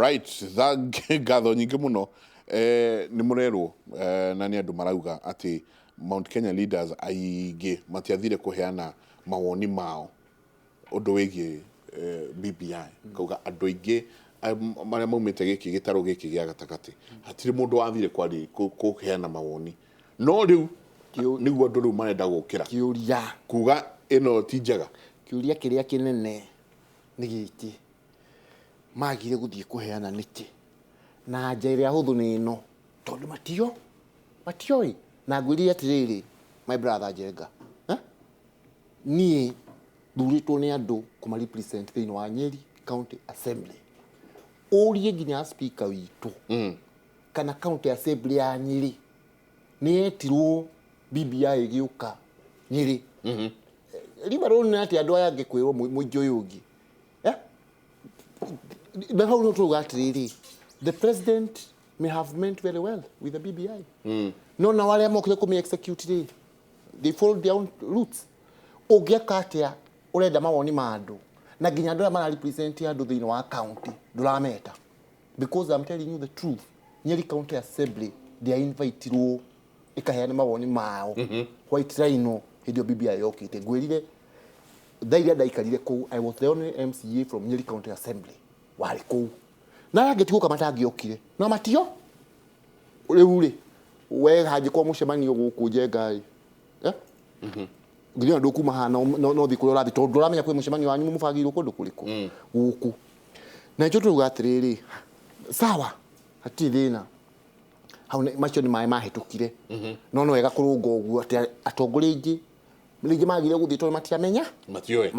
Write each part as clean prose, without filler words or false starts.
right that gatho nyingi muno ni murerwo na ni andu marauga ati Mount Kenya leaders aige matiathire kuheana mawoni mao undu wigi BBI kauga andu aige maria maumite giki gitaro giki gia gatakati hatiri mundu wathire kwari kuheana mawoni no riu niguo andu riu marenda gukira kiuria kuga ino ti njega kiuria kiria kinene ni giki magire guthie kuheana niki na njira huthu ni ino tondu matioi na ngwiri atiriri my brother Jenga nie thuritwo ni andu kuma represent thini wa Nyeri County Assembly urie nginya speaker witu kana County Assembly ya Nyeri ni etirwo BBI igiuka Nyeri ribaro ni ati andu aya ngikwirwo muingi uyu ungi the how not to atiriri the president may have meant very well with the BBI no na wale mokire kumi execute they followed their own roots ogiaka atia urenda mawoni ma andu na ginya andu mara represent andu thini wa county durameta because I'm telling you the truth Nyeri County Assembly they are invited ro ikaheana mawoni mao white rhino hidio BBI yokite gwirire thairia ndaikarire ku I was the only MCA from Nyeri County Assembly wali ku na yagetiuka matangiokire no matio uri we haje kwa mushemani guku Jenga nginya ndoku mahana no thikuru rathi tondu ramenya kwi mushemani wanyu mufagirwo kundu kuriku guku na ijo tuga atiriri sawa hati thina hau macio ni mai mahitukire no wega kurunga uguo atongori ingi rigi magire guthie tondu matiamenya matioi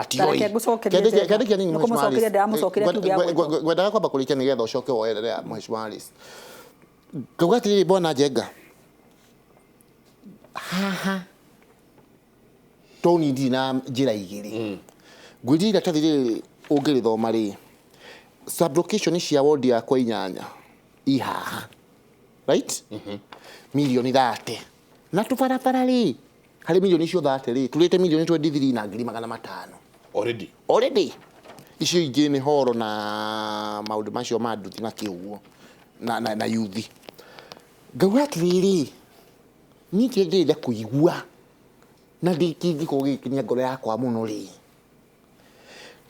kende nini mushemani gwenda kwamba kurikia nigetha ucoke woerere mushemani kauga atiriri bona Jenga toni dina njira igiri gwirira tathire ungirithoma ri sublocation cia ward ya kwa inyanya ihaha right milioni 30 na tubarabara ri hari milioni cio 30 ri turite milioni 23 na ngiri 500 already icio ingi ni horo na maundu macio manduthi na kiugo na yuthi gauga tiriri ni kende kuigua na ndikigi kugikinya ngoro yakwa muno ri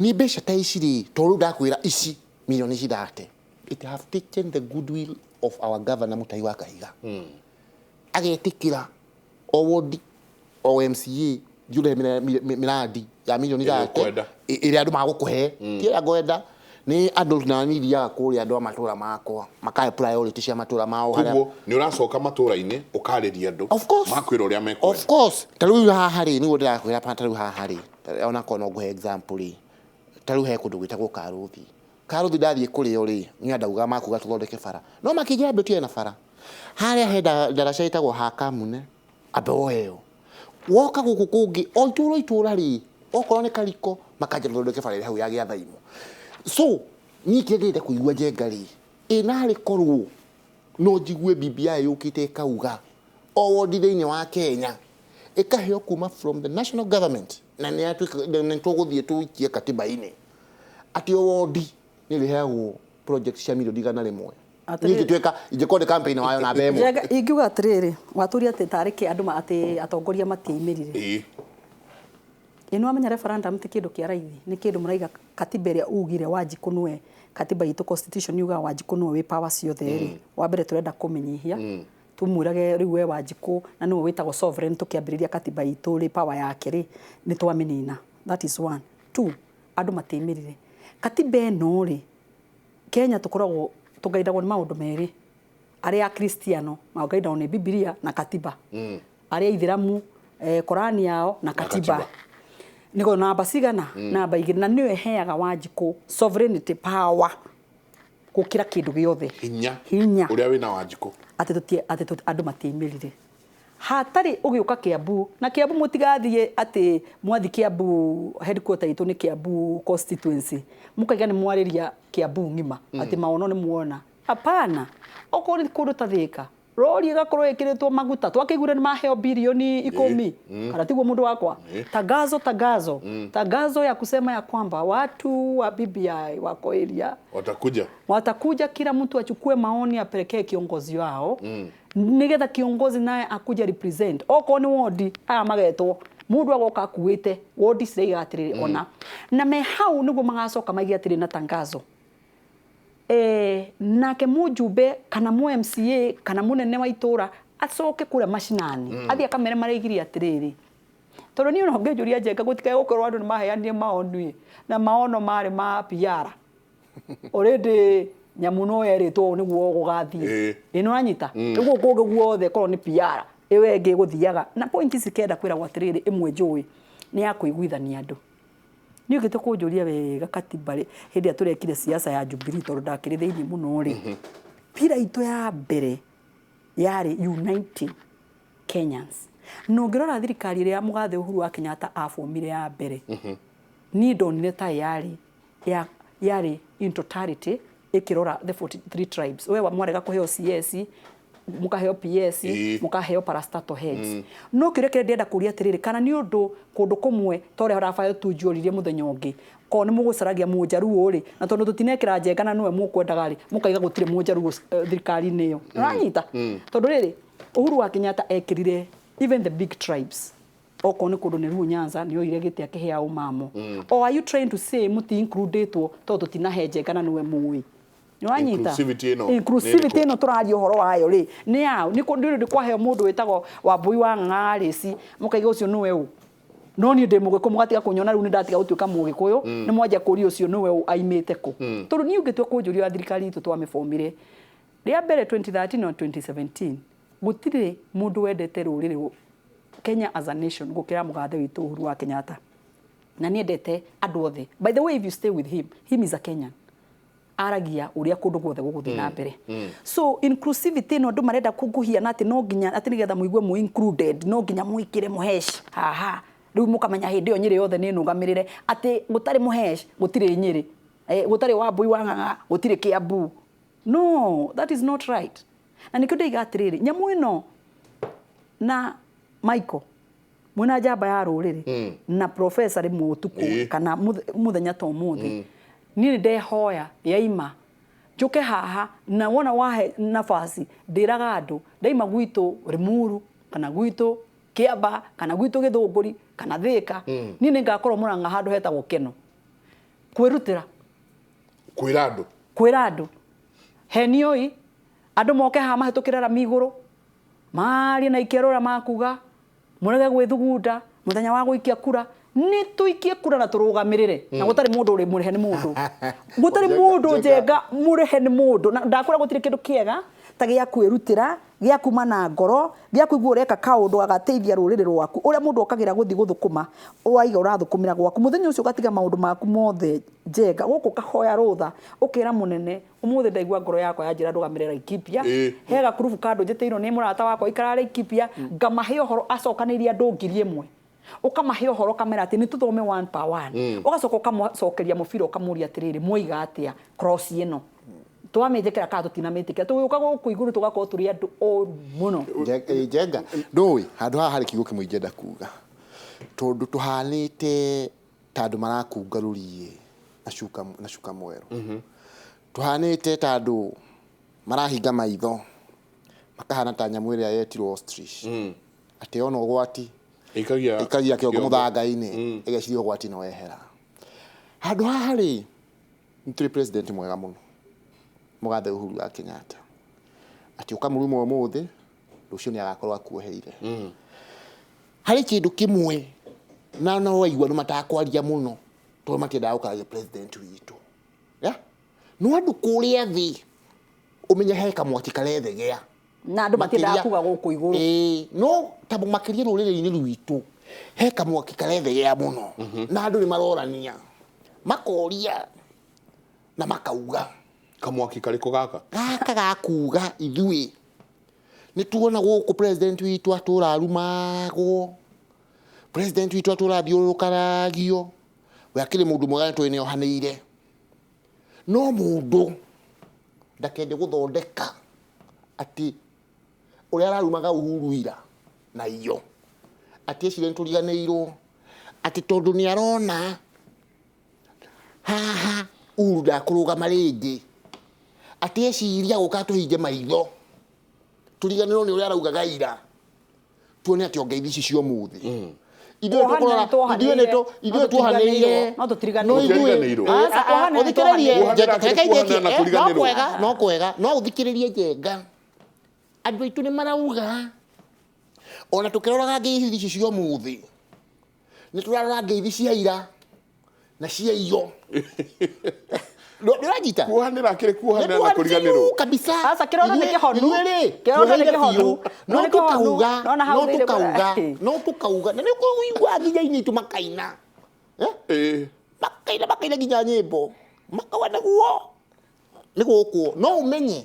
ni besha ta ici ri toru ndakwira ici milioni 30 it have taken the goodwill of our governor Mutai wa Kahiga agetikira owodi OMCA jule miradi ya milioni 30 iri andu magukuhe kira gwenda ni andu na nidi ya kuri andu amatura makwa makae priority cia matura mao haria ni uracoka matura-ini ukariria andu makwira uria mekwe of course taru haha ri ni wodira kwira taru haha ri ona kono guhe example ri taru he kundu gwitagwo karuthi ndathie kuri uri ni andauga makuga tuthondeke bara no makigira andu tie na bara haria he daraca itagwo hakamune abeoyo woka guku kungi o itura ri okorwo ni kariko makanja tuthondeke bara hau ya gia thaimu so ni kigende kuigua Jenga ri ina ri korwo no jigue BBI yukite kauga o wodi thini wa Kenya ikaheo kuma from the national government na ni atuguthie tuikie katiba-ini ati o wodi ni riheagwo project cia milioni 100 ni gitweka ijekode campaign wayo na bemo Jenga ingiuga atiriri waturia ati tariki andu ati atongoria matiimirire ino amenya referendum ti kindu kia raithi ni kindu muraiga katiba iria ugire Wanjiku nwe katiba itu constitution yuga Wanjiku nwe wi power ciothe ri wa mbere turenda kumenyihia tumurage riu we Wanjiku na niwe witagwo sovereign tukiambiriria katiba itu ri power yake ri ni twamenina that is 1 2 andu matiimirire katiba ino ri Kenya tukoragwo tugaidagwo ni maundu meri aria Kristiano magaidagwo ni Biblia na katiba aria Ithiramu Korani yao na katiba nigo namba cigana namba igiri na niwe heaga Wanjiku sovereignty power gukira kindu giothe hinya uria wina Wanjiku ati andu matiimirire hatari ugiuka Kiambu na Kiambu mutigathie ati mwathi Kiambu headquarter itu ni Kiambu constituency mukaiga ni mwariria Kiambu ngima ati maono ni muona hapana okori kundu ta Thika rori igakorwo ikiritwo maguta twakigure ni maheo bilioni 10 kana tiguo mundu wakwa tangazo ya kusema ya kwamba watu wa BBI wako area watakuja kila mtu achukue maoni apelekee kiongozi wao nigetha kiongozi naye akuja represent oko ni wodi aya magetwo mundu agoka akuite wodi ciraiga atiriri ona na me hau niguo magacoka maigia atiri na tangazo nake mujumbe kana mu MCA kana munene wa itura acoke kura mashinani athi akamere maregiria atiriri tondu ni no ngejuria Njenga gutikae gukorwo andu ni maheanie maoni na maono mari ma PR already nyamuno yeritwo niguo gugathie ino anyita niguo kunge guothe korwo ni PR ewe nge guthiaga na point cikenda kwira gwatiriri imwe njui ni ya kuiguithania andu ni ugite kunjuria wega katiba hindi aturekire siasa ya Jubilee tondu ndakiri thiini muno ri pira itu ya mbere yari uniting Kenyans no ngirora thirikari ria mugathe Uhuru wa Kenyatta afomire ya mbere ni ndonire ta yari in totality ikirora the 43 tribes we mwarega kuheo CS mukaheo PS mukaheo parastatal heads no kireke ndenda kuria tiriri kana ni undu kundu kumwe tore harafayo tunjuririe muthenya ungi ko ni mugusaragia munjaru uri na tondu tutinekira Njenga na niwe mukwendaga ri mukaiga gutire munjaru thirikari niyo ranyita tondu riri Uhuru wa Kenyatta ekirire even the big tribes oko ni kundu ni Ruo Nyanza niyo iregete akihea umamo or are you trying to say muti included to tondu tinahe Njenga na niwe muwi inclusivity no turari uhoro wayo ri ni yao ni kundu kwaheo mundu witago Wambui wa Ng'arisi mukaiga ucio niwe u no ni ndimugiko mugatiga kunyona riu ni ndatiga gutuika mugikuyu ni mwanja kuri ucio niwe u aimite ku tondu ni ugitwe kunjuria thirikari itu twamifomire ria mbere 2013 na 2017 gutire mundu wendete ruriri Kenya as a nation gukira mugathe witu Uhuru wa Kenyatta na ni endete andu othe by the way if you stay with him is a Kenyan aragia uria kundu guothe guguthi na mbere so inclusivity no ndu marenda kuguhia na ati no nginya ati nigetha muigue mu included no nginya muikire muhesh haha riu mukamenya hindi yo nyiri yothe ni nugamirire ati gutari muhesh gutire nyiri gutari Wambui wa Ng'ang'a gutire Kiambu no that is not right na nikyo ndaiga atiriri nyamu ino na Michael mwina jamba ya ruriri na professor ri mutuku kana muthenya to muthi ni ndehoya yaima njuke haha na wona wahe nafasi ndiraga andu ndaima gwitu Rimuru kana gwitu Kiamba kana gwitu Githunguri kana Thika ni ngakorwo Murang'a handu hetagwo Keno kwirutira kwira andu henioi andu moke ha mahetukira Ramiguru mari na ikerora makuga murege gwithugunda muthenya wa guikia kura ni tuikie kura na turugamirire na gutari mundu uri murehe ni mundu gutari mundu Njenga murehe ni mundu na ndakura gutire kindu kiega ta gia kwirutira gia kuma na ngoro gia kuigua ureka kaundu agateithia ruriri rwaku uria mundu okagira guthi guthukuma waiga urathukumira gwaku muthenya ucio gatiga maundu maku mothe Njenga guku kahoya rutha ukira munene umuthi ndaigua ngoro yakwa yanjira ndugamire Laikipia hega kurubu kandu njiteiro ni murata wakwa ikara Laikipia ngamahe uhoro acokaniria andu ngiri imwe ukamahe uhoro kamera ati ni tuthome 1 per 1 ugacoka ukamucokeria mubira ukamuria atiriri mwiga atia cross ino twamitikira ka tutinamitike tuguka guku iguru tugakorwo turi andu o muno Njenga ndui handu haha hari kiugo kimwe ingenda kuga tondu tuhanite tandu marakungarurie na shuka mweru tuhanite tandu marahinga maitho makahana ta nyamu iria yetirwo ostrich ati ona ugwati ikagia kiongo muthanga-ini igecirio ugwati no ehera handu haha ri nituri president mwega muno mugathe Uhuru wa Kenyatta ati ukamuruma umuthi rucio ni agakorwo akuoheire hari kindu kimwe na no waigua no matakwaria muno to matienda gukaragia president witu no andu kuria thi umenya heka mwaki karethegea na andu matienda kuga guku iguru no tabu makiria ruriri-ini rwitu heka mwaki karethegea muno na andu ni marorania makoria na makauga kamwaki kariko gaka gakuga ithui ni tuona guku president witu aturarumagwo president witu aturabiurukaragio wakire mundu mwega twene ohaneire no mundu ndakende guthondeka ati uria ararumaga Uhuru ira na iyo ati ecire nturiganeirwo ati tondu ni arona haha Uhuru ndakurugama ringi ati eciria guka tuhinge maitho turiganirwo ni uria araugaga ira tuone ati ongeithi ici cio muthi ithuĩ tuohanĩire no tũtiriganĩirwo no ithuĩ ũthikĩrĩrie no kwega no ũthikĩrĩrie Njenga andũ aitũ nĩ marauga ona tũkĩroraga ngeithi ici cio muthi nĩ tũrarora ngeithi cia ira na cia iyo Ndirajita kuhanira kire kuhanira na kuriganirwo kabisa sasa kirona ni kihonu kirona ni kihonu no tukauga na niko uigwa nginya ini tumakaina makaina nginya nyimbo makawana guo niko kuo no umenye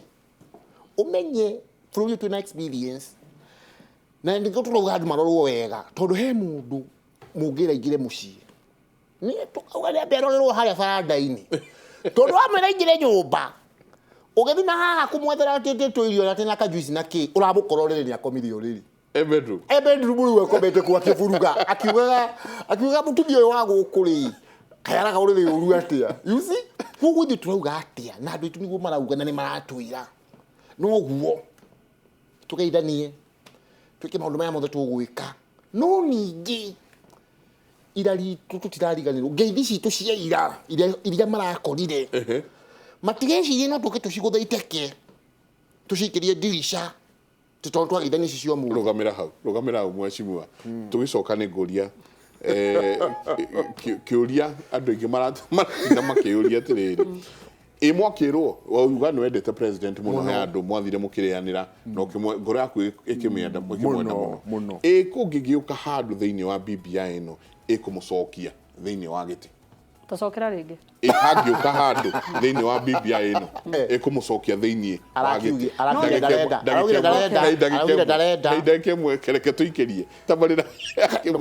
through your experience na ndiko turauga andu marorwo wega tondu he mundu mungira igire mucii ni tukauga ni berorerwo haria baranda-ini tondu amwira ingire nyumba ugethi na haha kumwethera tete irio na tena kajuici na ki uramukororere ni akomirio riri ebedroom ruwe komete kwa kifuruga akiuga mutumia uyu wa gukuri kayaraga uriri uru atia you see kugu ndi turauga atia na andu itu niguo marauga na ni maratwira no guo tugeithanie twike maundu maya mothe tugwika no ningi ira ritu tutirariganirwo ngeithi citu cia ira iria marakorire matigecirie no tuke tuciguthaiteke tucikirie dirisha tutondu twageithania ici cio mu rugamira hau mweshimua tugicoka ni nguria kiuria andu ingi maratina makiuria atiriri mwakirwo wauga no endete president muno he andu mwathire mukirianira no ngoro yaku ikimienda mukimwenda muno kungigiuka handu thiini wa BBI no ikumucokia thiini wa giti tacokera ringi ihangiuka handu thiini wa BBI no ikumucokia thiini wa giti ndagike mwe kereke tuikirie tamarira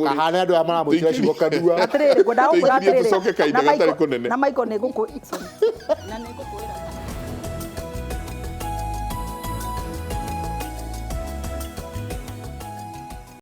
kahana andu amaramutira ciboka dua atiriri ngwenda gukura atiriri tucoke kainda gatari kunene na maiko ni guku na ni gukwira